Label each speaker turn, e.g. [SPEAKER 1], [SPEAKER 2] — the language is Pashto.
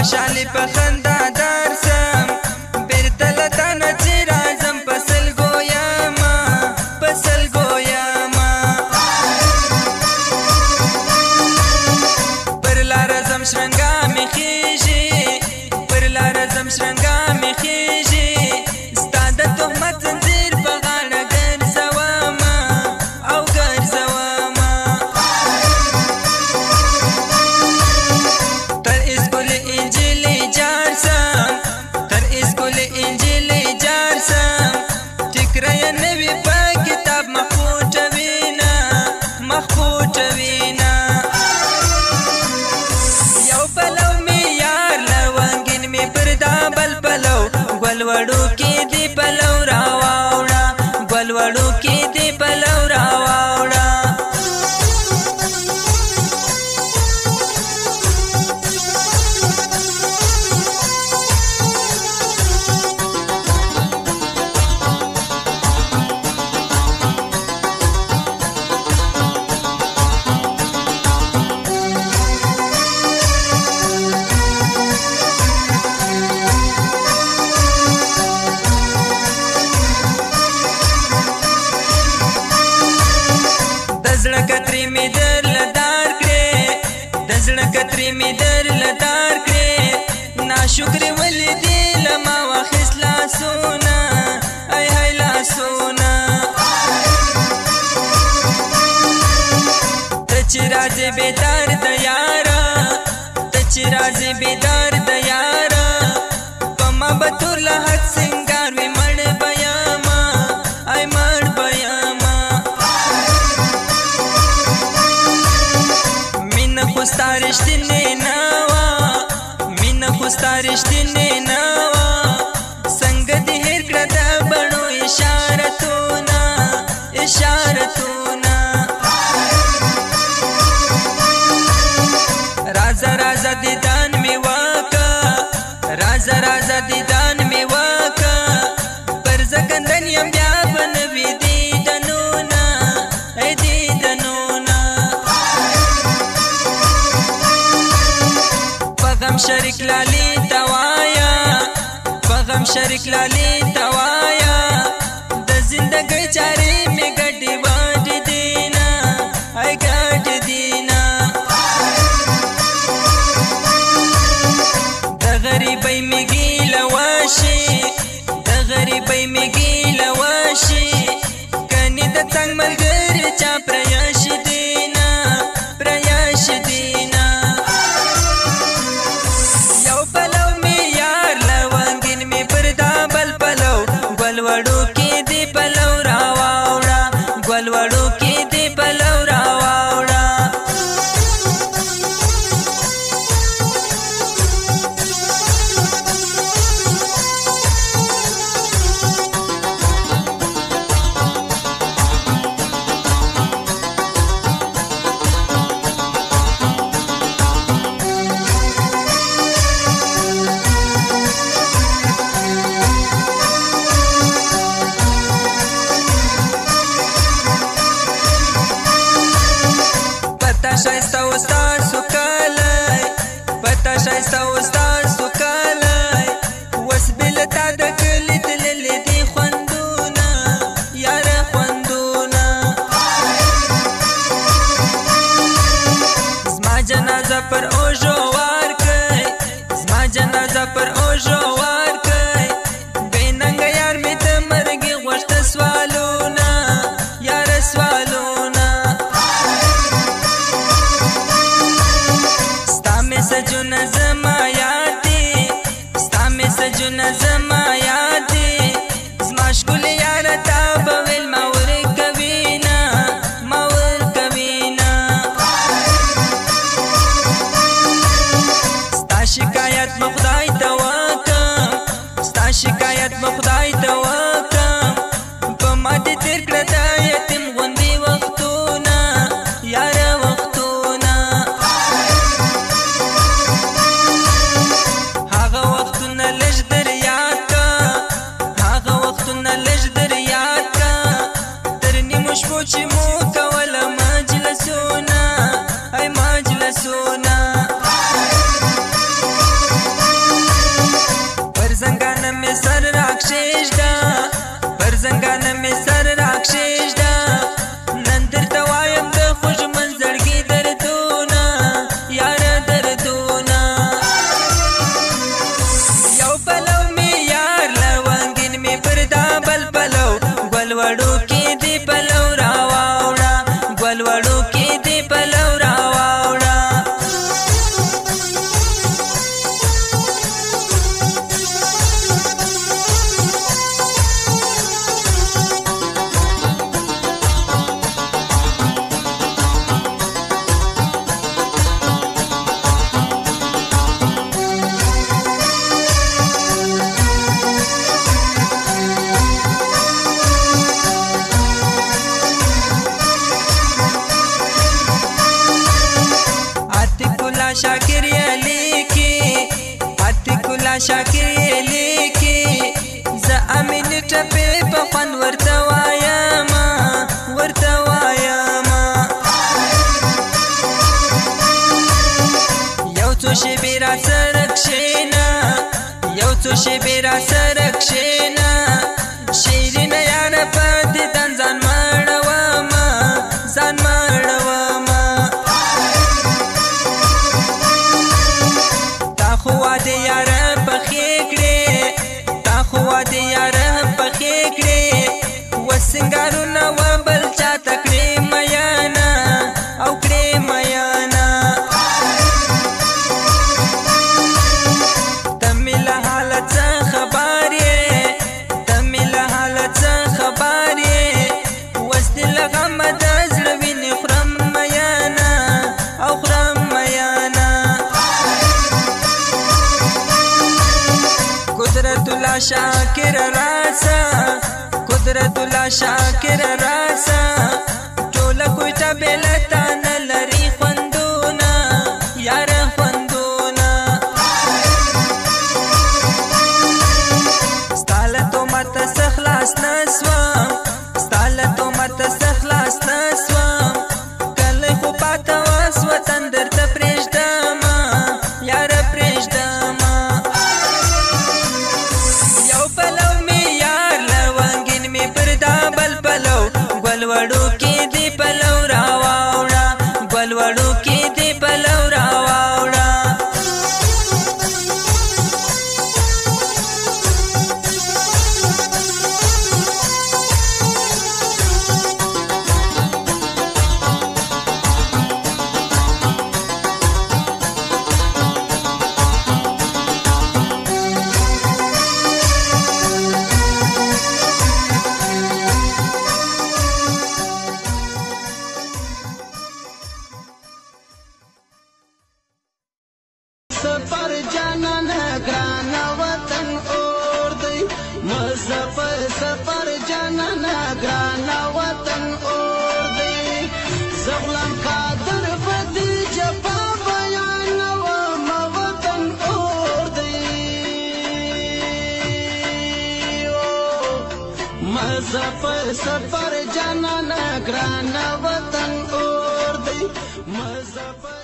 [SPEAKER 1] خوشحالي په خندا درسم بیرته له تا نه چې راځم په سلګو یمه په سلګو یمه پر لاره ځم شرنګا مې خیژي پر لاره ځم شرنګا مې خیژي ستا د تهمت زنځیر په غاړه ګرځومه او ګرځومه تر اسکول انجلۍ جار سم تر اسکول انجلۍ جار سم ټیکری نوي په کتاب مخپوټه وینا مخپوټه وینا یو پلو می یار لونګین می پر دا بل پلو ګل وړو کې دی پلو راواوړه ګل وړو کې دی پلو راواوړه زړه کترې مې در لدار کړې د زړه کترې مې در لدار کړې ناشکرې ولې دې له ما واخیست لاسونه ای هی لاسونه ته چې راځې بیدار د یاره ته چې راځې بیدار د یاره په ما به تور له حد سینګار وي مړ به یمه ای مړ به یمه خوستا رښتینې نه وه مینه خوستا رښتینې نه وه څنګه دې هېر کړه د بڼو اشارتونه اشارتونه رازه رازه دیدان مې وکه رازه رازه دیدان مې وکه پر زکندن یم بیا به نه وي دیدنونه ای دیدنونه غم شریک لالی توایا په غم شریک لالی توایا د زندګۍ چارې مې ګډې وډې دینا ای ګډې دینا د غریبۍ مې ګیله وشي د غریبۍ مې ګیله وشي کنې د څنګ ملګري چا پریاشي دینا پریاشي دینا ګل وړو کې دی پلو راواوړه ګل وړو کې دی پلو راواوړه شایسته وستار سوکالی پتا شایسته وستار سوکالی وس بلتا د کلی تللی دی خوندونه یاره خوندونه زما جنازه پر اوژو وار کئ زما جنازه پر اوژو وار کئ بې ننګه یار مې د مرګې غوښته سوالونه یاره سوالونه سجونه زما یادې ستا مې سجونه زما یادې زما ښکلې یاره تا به ویل ما ورکوینه ما ورکوینه ستا شکایت مې خدای ته وکړم ګلوړو کې دې پلو راواوړه شاکر لیکي عتیق الله شاکر لیکي زه امین ټپې په خوند ورته وایم یو څو شېبې راسره کښېنه یو څو شېبې راسره کښېنه شیرینه یاره په دیدن ځان مړومه واده یاره پخې کړې تا خو واده یاره پخې کړې و سنګارونه و بل چاته کړې میانه او کړې میانه ته مې له حالت څه خبر یې ته مې له حالت څه خبر یې اوس دې له غمه د زړه وینې خورم میانه او خورم میانه قدرت الله شاکر راسا قدرت الله شاکر راسا ټوله کوټه بېلته نه لري خوندونه یاره خوندونه ستا له تهمته څه خلاص نه سوم ستا له تهمته څه خلاص نه سوم کلی خو پاته وس وطن درته پرېږدمه یاره پرېږدمه ګلوړو کې دې پلو راواوړه ګلوړو کې دې پلو راواوړه
[SPEAKER 2] سفر جانان گران وطن اور دی مزفر سفر جانان گران وطن اور دی زغلان قادر بدی جفا بیان و وطن اور دی مزفر سفر جانان گران وطن اور دی مزفر